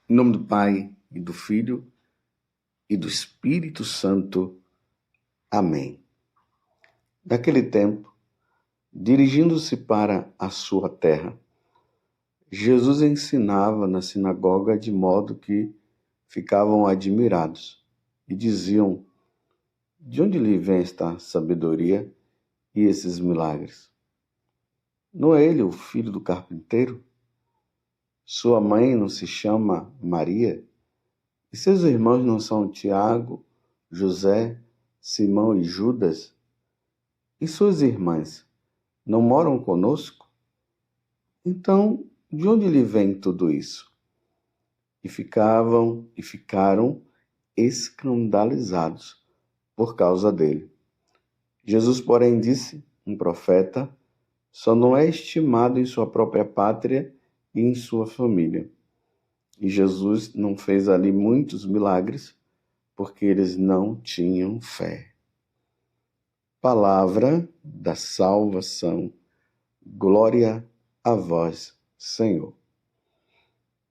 Em nome do Pai, e do Filho, e do Espírito Santo. Amém. Naquele tempo, dirigindo-se para a sua terra, Jesus ensinava na sinagoga de modo que ficavam admirados e diziam: de onde lhe vem esta sabedoria e esses milagres? Não é ele o filho do carpinteiro? Sua mãe não se chama Maria? E seus irmãos não são Tiago, José, Simão e Judas? E suas irmãs não moram conosco? Então, de onde lhe vem tudo isso? E ficaram escandalizados por causa dele. Jesus, porém, disse: um profeta só não é estimado em sua própria pátria e em sua família. E Jesus não fez ali muitos milagres, porque eles não tinham fé. Palavra da salvação. Glória a vós, Senhor.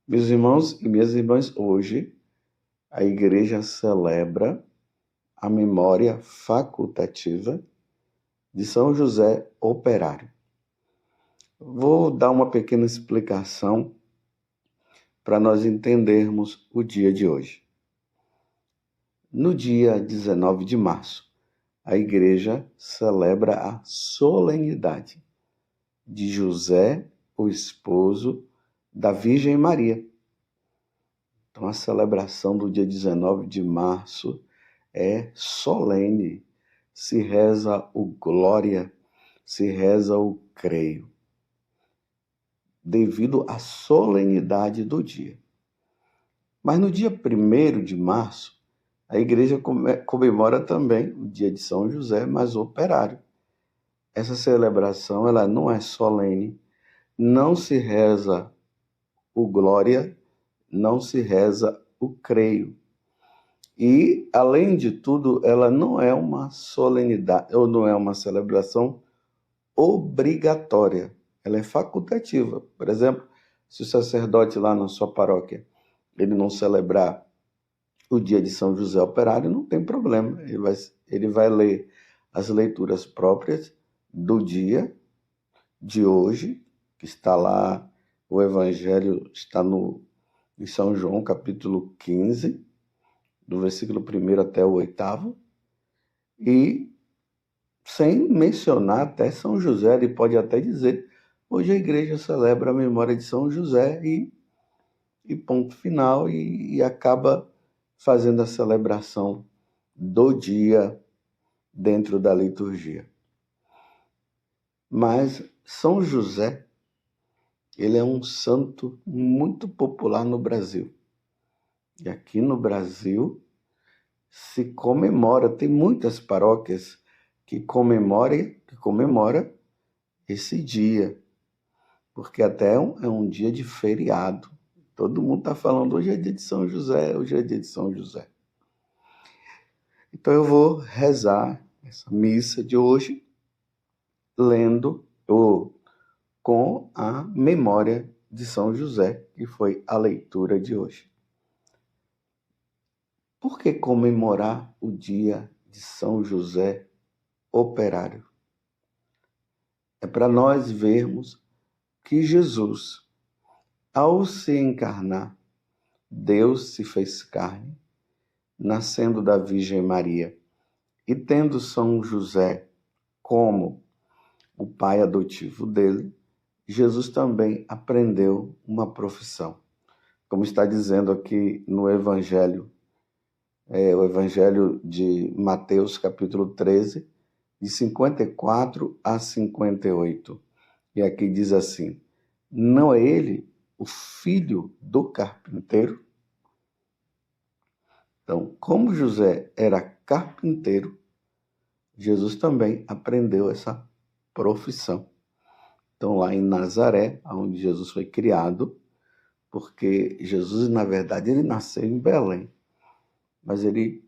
Meus irmãos e minhas irmãs, hoje a igreja celebra a memória facultativa de São José Operário. Vou dar uma pequena explicação para nós entendermos o dia de hoje. No dia 19 de março, a igreja celebra a solenidade de José, o esposo da Virgem Maria. Então, a celebração do dia 19 de março é solene. Se reza o glória, se reza o creio, devido à solenidade do dia. Mas no dia 1º de março, a igreja comemora também o dia de São José, mas operário. Essa celebração ela não é solene, não se reza o glória, não se reza o creio. E, além de tudo, ela não é uma solenidade, ou não é uma celebração obrigatória. Ela é facultativa. Por exemplo, se o sacerdote lá na sua paróquia ele não celebrar o dia de São José Operário, não tem problema. Ele vai ler as leituras próprias do dia de hoje, que está lá, o Evangelho está em São João, capítulo 15, do versículo 1 até o 8º, e sem mencionar até São José, ele pode até dizer: hoje a igreja celebra a memória de São José e ponto final, e acaba fazendo a celebração do dia dentro da liturgia. Mas São José, ele é um santo muito popular no Brasil. E aqui no Brasil se comemora, tem muitas paróquias que comemora esse dia, porque até é um dia de feriado. Todo mundo está falando, hoje é dia de São José, hoje é dia de São José. Então eu vou rezar essa missa de hoje, lendo com a memória de São José, que foi a leitura de hoje. Por que comemorar o dia de São José Operário? É para nós vermos que Jesus, ao se encarnar, Deus se fez carne, nascendo da Virgem Maria, e tendo São José como o pai adotivo dele, Jesus também aprendeu uma profissão. Como está dizendo aqui no Evangelho, o Evangelho de Mateus, capítulo 13, de 54 a 58. E aqui diz assim: não é ele o filho do carpinteiro? Então, como José era carpinteiro, Jesus também aprendeu essa profissão. Então, lá em Nazaré, onde Jesus foi criado, porque Jesus, na verdade, ele nasceu em Belém, mas ele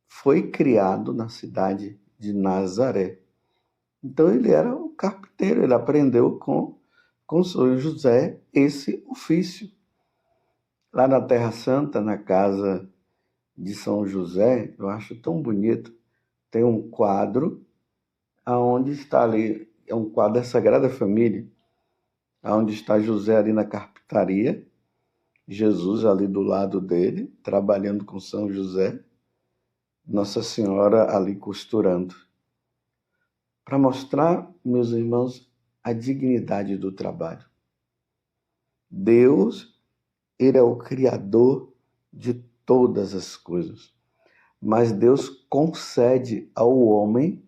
foi criado na cidade de Nazaré. Então, ele era um carpinteiro, ele aprendeu com São José esse ofício. Lá na Terra Santa, na casa de São José, eu acho tão bonito, tem um quadro aonde está ali, é um quadro da Sagrada Família, aonde está José ali na carpintaria, Jesus ali do lado dele, trabalhando com São José, Nossa Senhora ali costurando. Para mostrar, meus irmãos, a dignidade do trabalho. Deus, ele é o Criador de todas as coisas. Mas Deus concede ao homem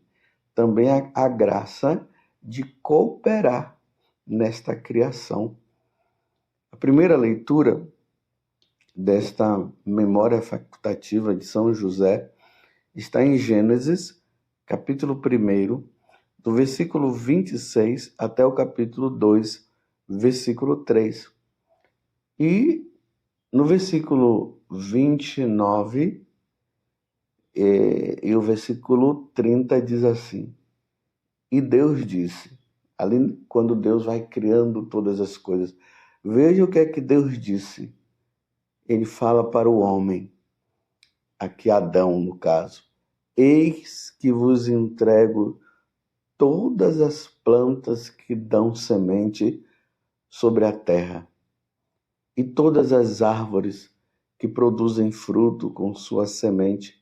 também a graça de cooperar nesta criação. A primeira leitura desta memória facultativa de São José está em Gênesis, capítulo 1, do versículo 26 até o capítulo 2, versículo 3. E no versículo 29 e o versículo 30 diz assim: E Deus disse, ali quando Deus vai criando todas as coisas, veja o que é que Deus disse. Ele fala para o homem, aqui Adão no caso: Eis que vos entrego todas as plantas que dão semente sobre a terra, e todas as árvores que produzem fruto com sua semente,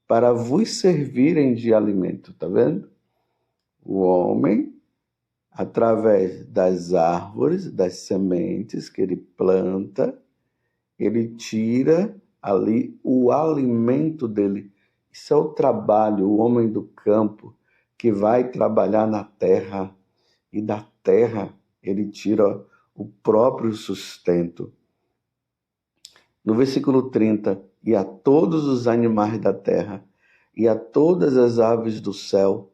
para vos servirem de alimento. Está vendo? O homem, através das árvores, das sementes que ele planta, ele tira ali o alimento dele. Isso é o trabalho, o homem do campo, que vai trabalhar na terra, e da terra ele tira o próprio sustento. No versículo 30, e a todos os animais da terra, e a todas as aves do céu,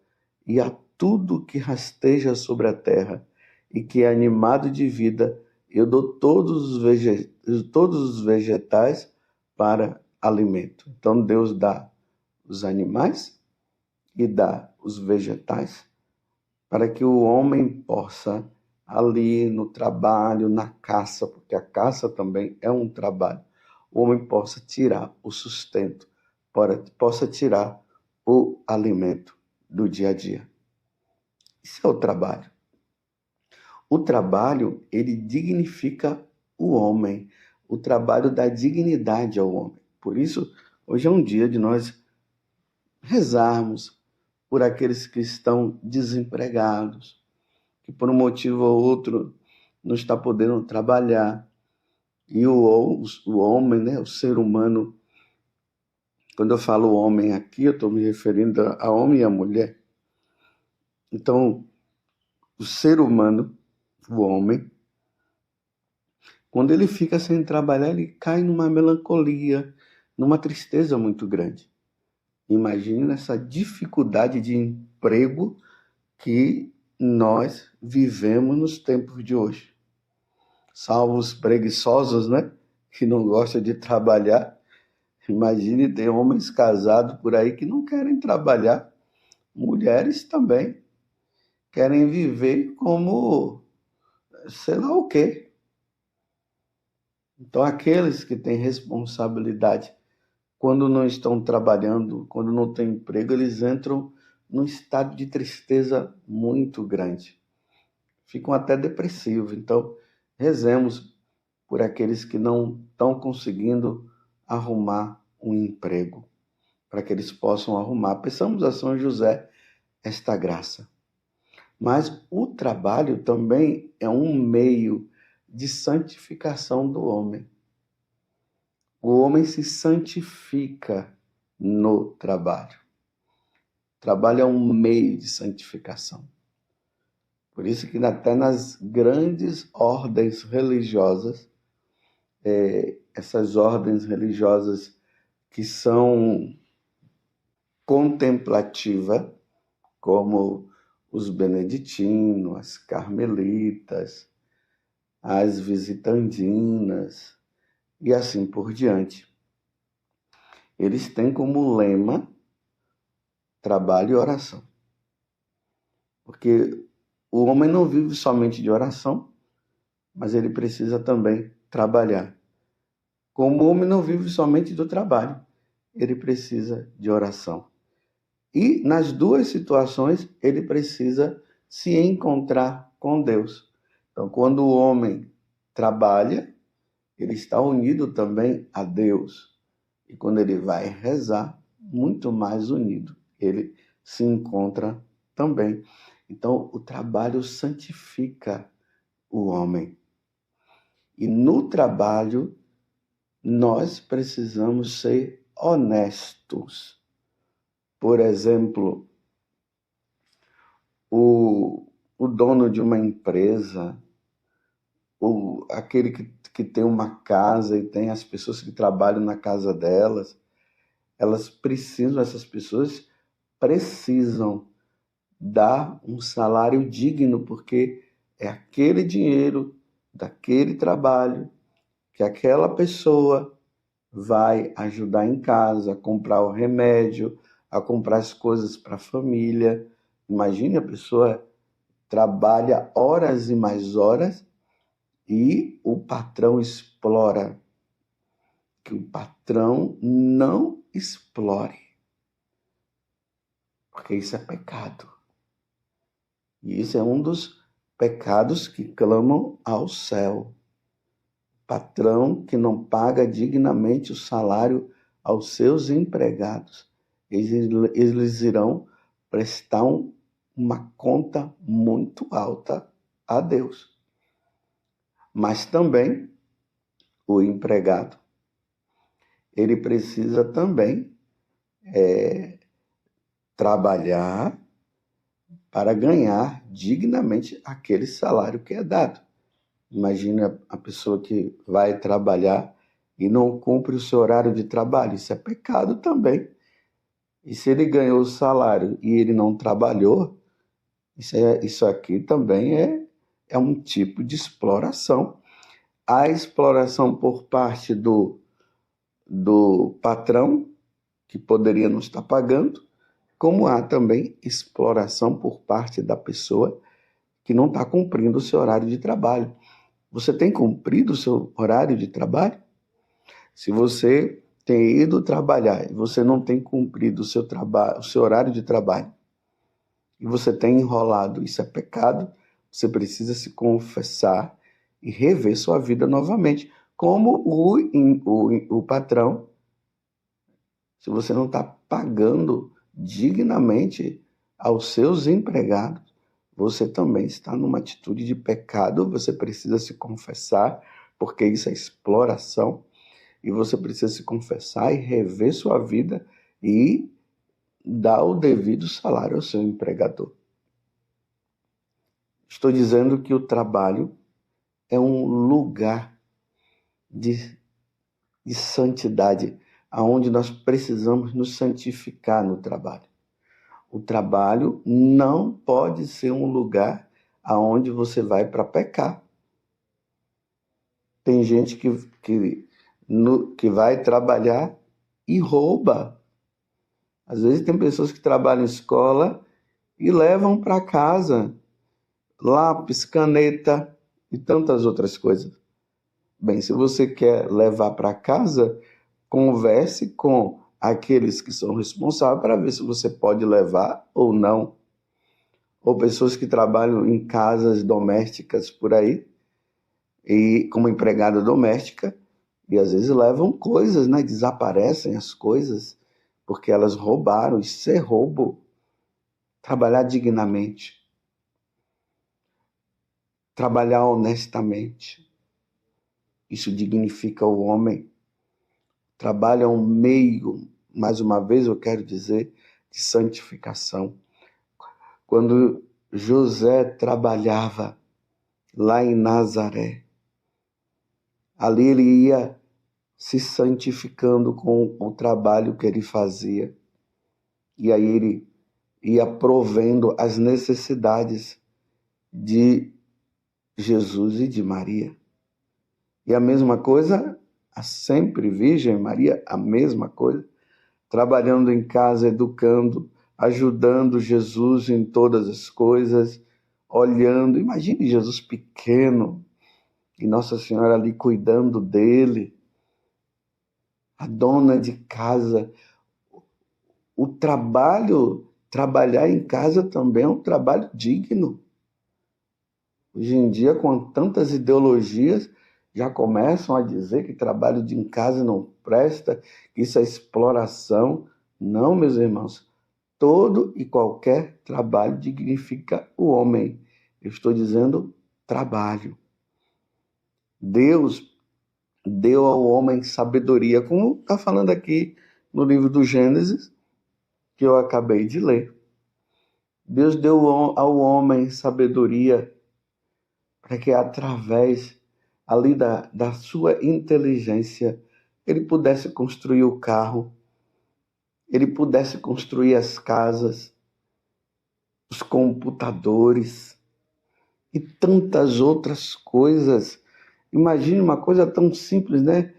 e a tudo que rasteja sobre a terra, e que é animado de vida, eu dou todos os vegetais para alimento. Então Deus dá os animais e dá os vegetais para que o homem possa, ali no trabalho, na caça, porque a caça também é um trabalho, o homem possa tirar o sustento, possa tirar o alimento do dia a dia. Isso é o trabalho. O trabalho, ele dignifica o homem. O trabalho dá dignidade ao homem. Por isso, hoje é um dia de nós rezarmos por aqueles que estão desempregados, que por um motivo ou outro não está podendo trabalhar. E o homem, né, o ser humano, quando eu falo homem aqui, eu estou me referindo a homem e a mulher. Então, o ser humano, o homem, quando ele fica sem trabalhar, ele cai numa melancolia, numa tristeza muito grande. Imagine essa dificuldade de emprego que nós vivemos nos tempos de hoje. Salvo os preguiçosos, né? Que não gostam de trabalhar. Imagine ter homens casados por aí que não querem trabalhar. Mulheres também querem viver como sei lá o quê. Então, aqueles que têm responsabilidade, quando não estão trabalhando, quando não têm emprego, eles entram num estado de tristeza muito grande. Ficam até depressivos. Então, rezemos por aqueles que não estão conseguindo arrumar um emprego, para que eles possam arrumar. Peçamos a São José esta graça. Mas o trabalho também é um meio de santificação do homem. O homem se santifica no trabalho. O trabalho é um meio de santificação. Por isso que até nas grandes ordens religiosas, essas ordens religiosas que são contemplativas, como os beneditinos, as carmelitas, as visitandinas e assim por diante. Eles têm como lema trabalho e oração. Porque o homem não vive somente de oração, mas ele precisa também trabalhar. Como o homem não vive somente do trabalho, ele precisa de oração. E nas duas situações, ele precisa se encontrar com Deus. Então, quando o homem trabalha, ele está unido também a Deus. E quando ele vai rezar, muito mais unido, ele se encontra também. Então, o trabalho santifica o homem. E no trabalho, nós precisamos ser honestos. Por exemplo, o dono de uma empresa, aquele que tem uma casa e tem as pessoas que trabalham na casa delas, essas pessoas precisam dar um salário digno, porque é aquele dinheiro daquele trabalho que aquela pessoa vai ajudar em casa, a comprar o remédio, a comprar as coisas para a família. Imagine, a pessoa trabalha horas e mais horas e o patrão explora. Que o patrão não explore, porque isso é pecado. E isso é um dos pecados que clamam ao céu. Patrão que não paga dignamente o salário aos seus empregados, eles irão prestar uma conta muito alta a Deus. Mas também o empregado, ele precisa também trabalhar para ganhar dignamente aquele salário que é dado. Imagina a pessoa que vai trabalhar e não cumpre o seu horário de trabalho. Isso é pecado também. E se ele ganhou o salário e ele não trabalhou, isso aqui também é um tipo de exploração. Há exploração por parte do patrão, que poderia não estar pagando, como há também exploração por parte da pessoa que não está cumprindo o seu horário de trabalho. Você tem cumprido o seu horário de trabalho? Se você tem ido trabalhar e você não tem cumprido o seu horário de trabalho, e você tem enrolado, isso é pecado, você precisa se confessar e rever sua vida novamente. Como o patrão, se você não está pagando dignamente aos seus empregados, você também está numa atitude de pecado, você precisa se confessar, porque isso é exploração, e você precisa se confessar e rever sua vida e dar o devido salário ao seu empregador. Estou dizendo que o trabalho é um lugar de santidade, aonde nós precisamos nos santificar no trabalho. O trabalho não pode ser um lugar aonde você vai para pecar. Tem gente que vai trabalhar e rouba. Às vezes tem pessoas que trabalham em escola e levam para casa lápis, caneta e tantas outras coisas. Bem, se você quer levar para casa, converse com aqueles que são responsáveis para ver se você pode levar ou não. Ou pessoas que trabalham em casas domésticas por aí, e como empregada doméstica, e às vezes levam coisas, né? Desaparecem as coisas, porque elas roubaram. Isso é roubo. Trabalhar dignamente. Trabalhar honestamente. Isso dignifica o homem. Trabalho é um meio, mais uma vez eu quero dizer, de santificação. Quando José trabalhava lá em Nazaré, ali ele ia se santificando com o trabalho que ele fazia. E aí ele ia provendo as necessidades de Jesus e de Maria. E a mesma coisa, a sempre Virgem Maria, a mesma coisa, trabalhando em casa, educando, ajudando Jesus em todas as coisas, olhando. Imagine Jesus pequeno e Nossa Senhora ali cuidando dele, a dona de casa. O trabalhar em casa também é um trabalho digno. Hoje em dia, com tantas ideologias, já começam a dizer que trabalho em casa não presta, que isso é exploração. Não, meus irmãos, todo e qualquer trabalho dignifica o homem. Eu estou dizendo trabalho. Deus deu ao homem sabedoria, como está falando aqui no livro do Gênesis, que eu acabei de ler. Deus deu ao homem sabedoria para que através ali da sua inteligência ele pudesse construir o carro, ele pudesse construir as casas, os computadores e tantas outras coisas. Imagine uma coisa tão simples, né?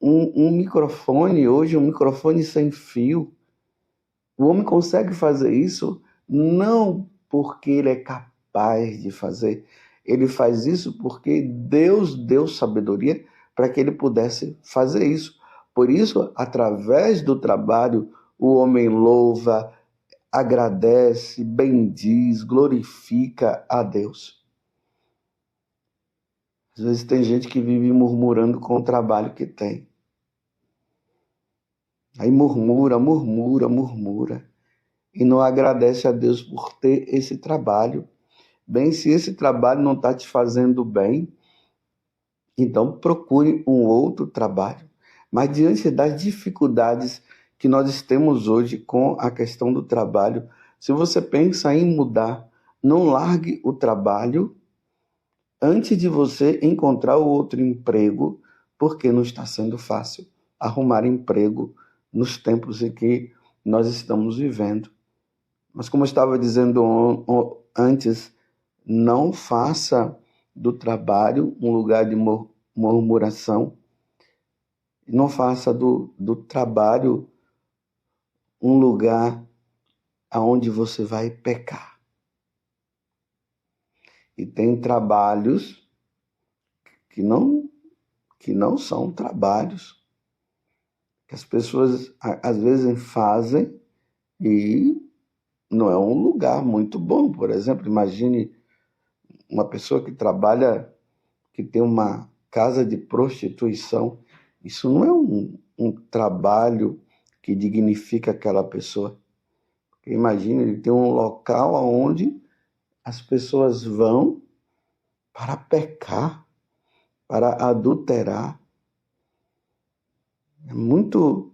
Um microfone, hoje um microfone sem fio. O homem consegue fazer isso não porque ele é capaz de fazer. Ele faz isso porque Deus deu sabedoria para que ele pudesse fazer isso. Por isso, através do trabalho, o homem louva, agradece, bendiz, glorifica a Deus. Às vezes tem gente que vive murmurando com o trabalho que tem. Aí murmura e não agradece a Deus por ter esse trabalho. Bem, se esse trabalho não está te fazendo bem, então procure um outro trabalho. Mas diante das dificuldades que nós temos hoje com a questão do trabalho, se você pensa em mudar, não largue o trabalho antes de você encontrar o outro emprego, porque não está sendo fácil arrumar emprego nos tempos em que nós estamos vivendo. Mas como eu estava dizendo antes, não faça do trabalho um lugar de murmuração. Não faça do trabalho um lugar aonde você vai pecar. E tem trabalhos que não são trabalhos, que as pessoas às vezes fazem e não é um lugar muito bom. Por exemplo, imagine uma pessoa que trabalha, que tem uma casa de prostituição. Isso não é um trabalho que dignifica aquela pessoa. Imagine, ele tem um local onde as pessoas vão para pecar, para adulterar. É muito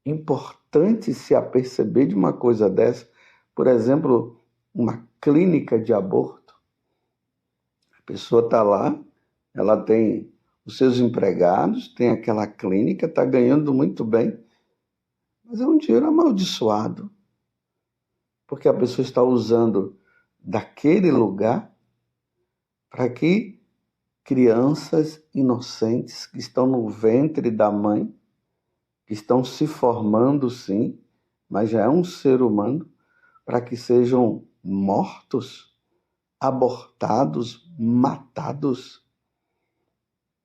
importante se aperceber de uma coisa dessa. Por exemplo, uma clínica de aborto. A pessoa está lá, ela tem os seus empregados, tem aquela clínica, está ganhando muito bem, mas é um dinheiro amaldiçoado, porque a pessoa está usando daquele lugar para que crianças inocentes que estão no ventre da mãe, que estão se formando sim, mas já é um ser humano, para que sejam mortos, abortados, matados.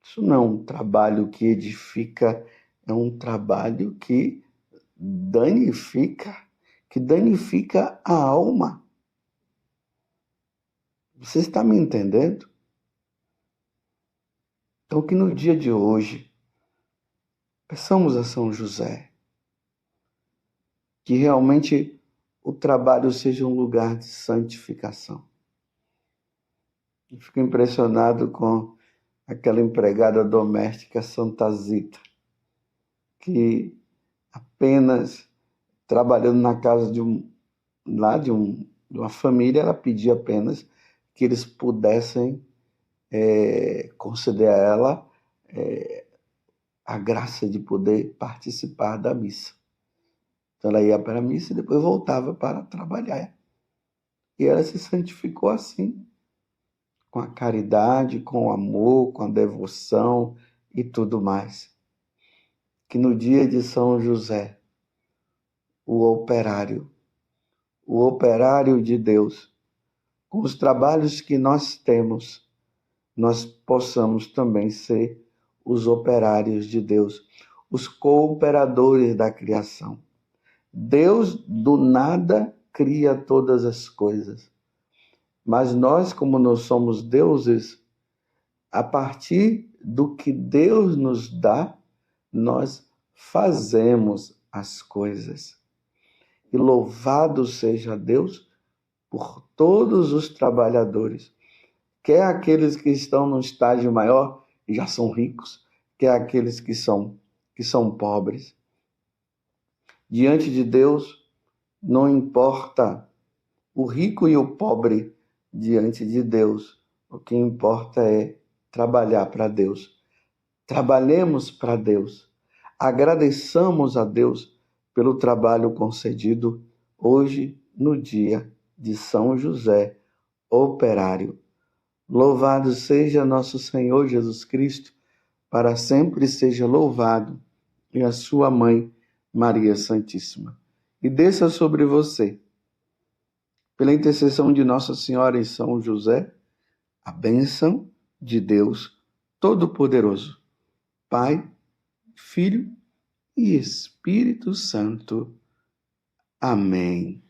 Isso não é um trabalho que edifica, é um trabalho que danifica a alma. Você está me entendendo? Então, que no dia de hoje, peçamos a São José que realmente o trabalho seja um lugar de santificação. Eu fico impressionado com aquela empregada doméstica Santa Zita, que apenas trabalhando na casa de uma família, ela pedia apenas que eles pudessem conceder a ela a graça de poder participar da missa. Então ela ia para a missa e depois voltava para trabalhar. E ela se santificou assim, com a caridade, com o amor, com a devoção e tudo mais. Que no dia de São José, o operário de Deus, com os trabalhos que nós temos, nós possamos também ser os operários de Deus, os cooperadores da criação. Deus do nada cria todas as coisas. Mas nós, como nós somos deuses, a partir do que Deus nos dá, nós fazemos as coisas. E louvado seja Deus por todos os trabalhadores, quer aqueles que estão no estágio maior e já são ricos, quer aqueles que são pobres. Diante de Deus, não importa o rico e o pobre diante de Deus. O que importa é trabalhar para Deus. Trabalhemos para Deus. Agradeçamos a Deus pelo trabalho concedido hoje no dia de São José, operário. Louvado seja nosso Senhor Jesus Cristo, para sempre seja louvado, e a sua mãe, Maria Santíssima. E desça sobre você, pela intercessão de Nossa Senhora e São José, a bênção de Deus Todo-Poderoso, Pai, Filho e Espírito Santo. Amém.